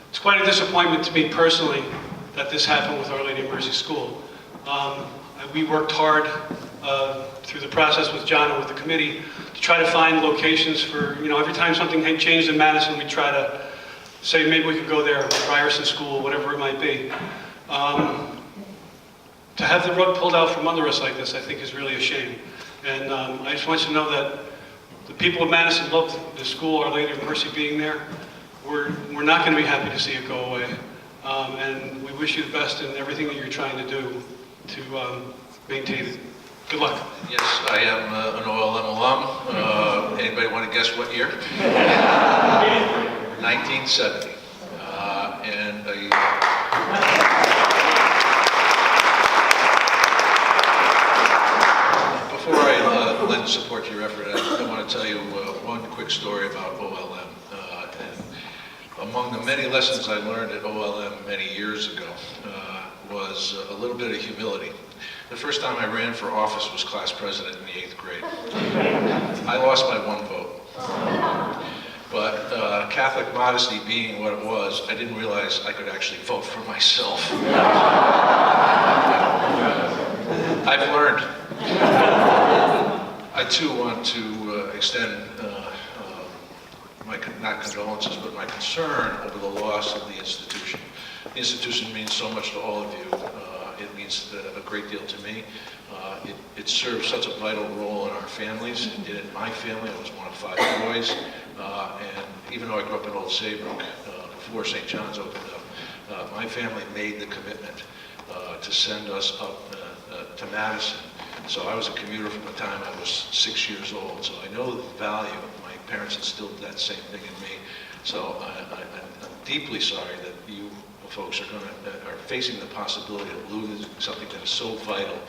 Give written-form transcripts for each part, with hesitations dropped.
It's quite a disappointment to me personally that this happened with Our Lady of Mercy School. We worked hard through the process with John and with the committee to try to find locations for, every time something had changed in Madison, we'd try to say maybe we could go there, Ryerson School, whatever it might be. To have the rug pulled out from under us like this, I think is really a shame. And I just want you to know that the people of Madison love the school, Our Lady of Mercy being there. We're not going to be happy to see it go away. And we wish you the best in everything that you're trying to do to maintain it. Good luck. Yes, I am an OLM alum. Anybody want to guess what year? 1970. Before I lend support to your effort, I want to tell you one quick story about OLM. And among the many lessons I learned at OLM many years ago was a little bit of humility. The first time I ran for office was class president in the 8th grade. I lost by 1 vote. But Catholic modesty being what it was, I didn't realize I could actually vote for myself. I've learned. I too want to extend my, not condolences, but my concern over the loss of the institution. The institution means so much to all of you. It means a great deal to me. It serves such a vital role in our families. It did in my family. I was one of 5 boys. And even though I grew up in Old Saybrook, before St. John's opened up, my family made the commitment to send us up to Madison. So I was a commuter from the time I was 6 years old. So I know the value. My parents instilled that same thing in me. So I'm deeply sorry that you folks are facing the possibility of losing something that is so vital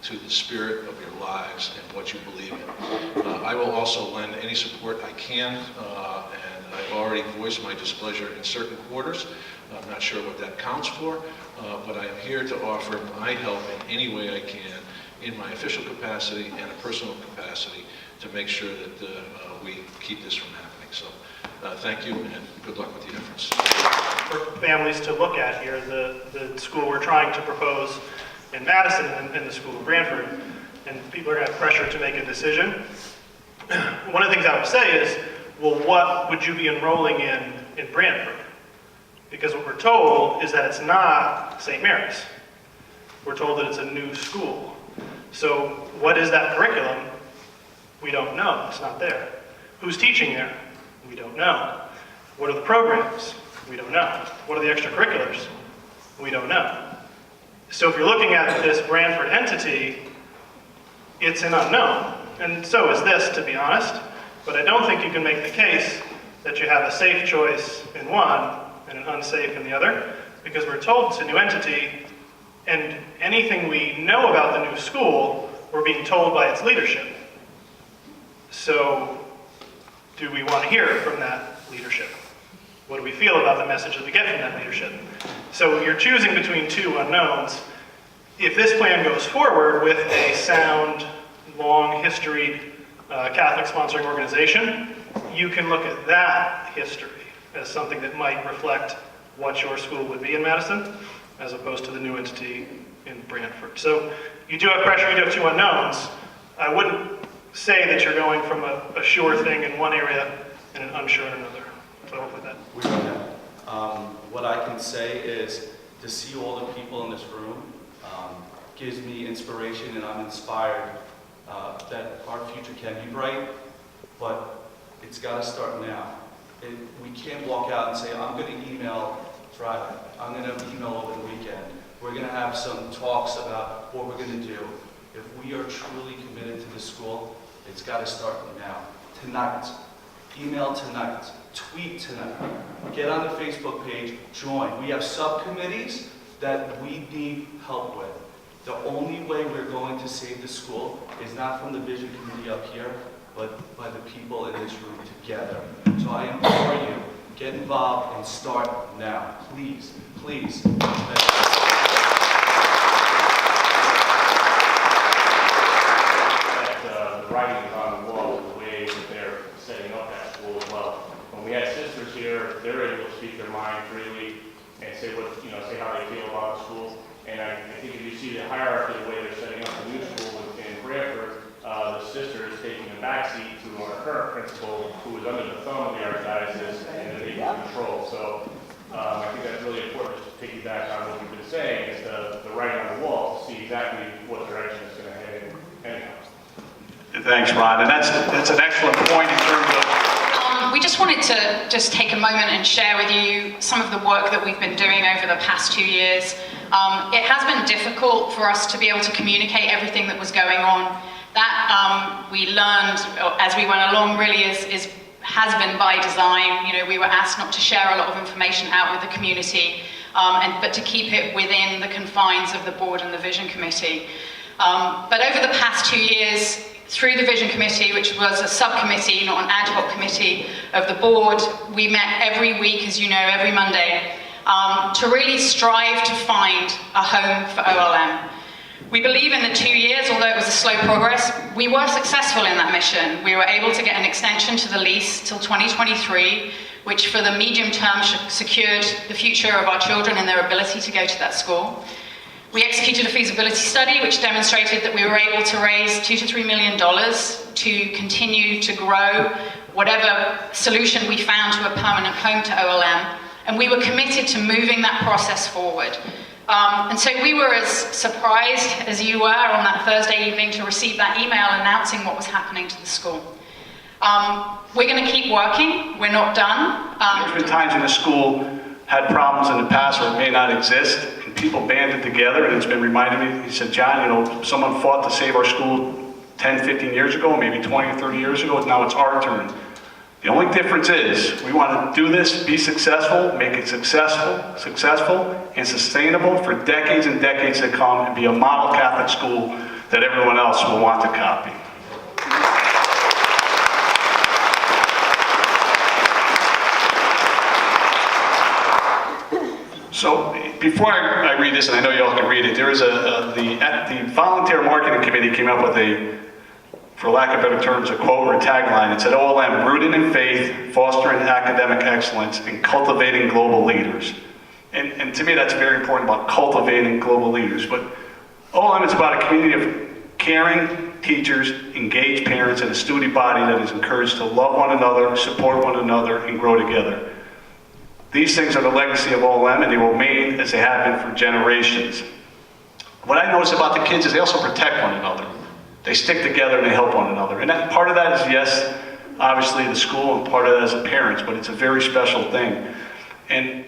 to the spirit of your lives and what you believe in. I will also lend any support I can, and I've already voiced my displeasure in certain quarters. I'm not sure what that counts for, but I am here to offer my help in any way I can in my official capacity and a personal capacity to make sure that we keep this from happening. So thank you and good luck with the efforts. For families to look at here, the school we're trying to propose in Madison and the school of Brantford, and people are going to have pressure to make a decision. One of the things I would say is, well, what would you be enrolling in Brantford? Because what we're told is that it's not St. Mary's. We're told that it's a new school. So what is that curriculum? We don't know. It's not there. Who's teaching there? We don't know. What are the programs? We don't know. What are the extracurriculars? We don't know. So if you're looking at this Brantford entity, it's an unknown. And so is this, to be honest. But I don't think you can make the case that you have a safe choice in one and an unsafe in the other, because we're told it's a new entity, and anything we know about the new school, we're being told by its leadership. So do we want to hear from that leadership? What do we feel about the message that we get from that leadership? So you're choosing between 2 unknowns. If this plan goes forward with a sound, long history Catholic sponsoring organization, you can look at that history as something that might reflect what your school would be in Madison, as opposed to the new entity in Brantford. So you do have pressure, you do have 2 unknowns. I wouldn't say that you're going from a sure thing in one area and an unsure in another. So hopefully that. We don't know. What I can say is to see all the people in this room gives me inspiration, and I'm inspired that our future can be bright, but it's got to start now. We can't walk out and say, I'm going to email Friday, I'm going to email over the weekend. We're going to have some talks about what we're going to do. If we are truly committed to the school, it's got to start now. Tonight. Email tonight. Tweet tonight. Get on the Facebook page. Join. We have subcommittees that we need help with. The only way we're going to save the school is not from the vision committee up here, but by the people in this room together. So I implore you, get involved and start now. Please, please. The writing is on the wall, the way that they're setting up that school as well. When we had sisters here, they're able to speak their mind freely and say what, say how they feel about the school. And I think if you see the hierarchy, the way they're setting up the new school in Branford, the sister is taking a backseat to our current principal, who is under the thumb of the archdiocese and is able to control. So I think that's really important, just to piggyback on what we've been saying, is the writing on the wall to see exactly what direction it's going to head in anyhow. Thanks, Ron. And that's an excellent point in terms of. We just wanted to just take a moment and share with you some of the work that we've been doing over the past 2 years. It has been difficult for us to be able to communicate everything that was going on. That we learned as we went along really has been by design. We were asked not to share a lot of information out with the community, but to keep it within the confines of the board and the vision committee. But over the past 2 years, through the Vision Committee, which was a subcommittee, not an ad hoc committee of the board, we met every week, as you know, every Monday, to really strive to find a home for OLM. We believe in the 2 years, although it was a slow progress, we were successful in that mission. We were able to get an extension to the lease till 2023, which for the medium term secured the future of our children and their ability to go to that school. We executed a feasibility study which demonstrated that we were able to raise $2 to $3 million to continue to grow whatever solution we found to a permanent home to OLM, and we were committed to moving that process forward. And so we were as surprised as you were on that Thursday evening to receive that email announcing what was happening to the school. We're going to keep working. We're not done. There's been times when the school had problems in the past where it may not exist, and people banded together, and it's been reminding me, he said, John, someone fought to save our school 10, 15 years ago, maybe 20 or 30 years ago, now it's our turn. The only difference is we want to do this, be successful, make it successful and sustainable for decades and decades to come, and be a model Catholic school that everyone else will want to copy. So before I read this, and I know you all can read it, there is the Volunteer Marketing Committee came up with for lack of better terms, a quote or a tagline. It said, OLM, rooted in faith, fostering academic excellence, and cultivating global leaders. And to me, that's very important, about cultivating global leaders. But OLM is about a community of caring teachers, engaged parents, and a student body that is encouraged to love one another, support one another, and grow together. These things are the legacy of OLM, and they will remain as they have been for generations. What I notice about the kids is they also protect one another. They stick together and they help one another. And part of that is, yes, obviously the school, and part of that is the parents, but it's a very special thing. And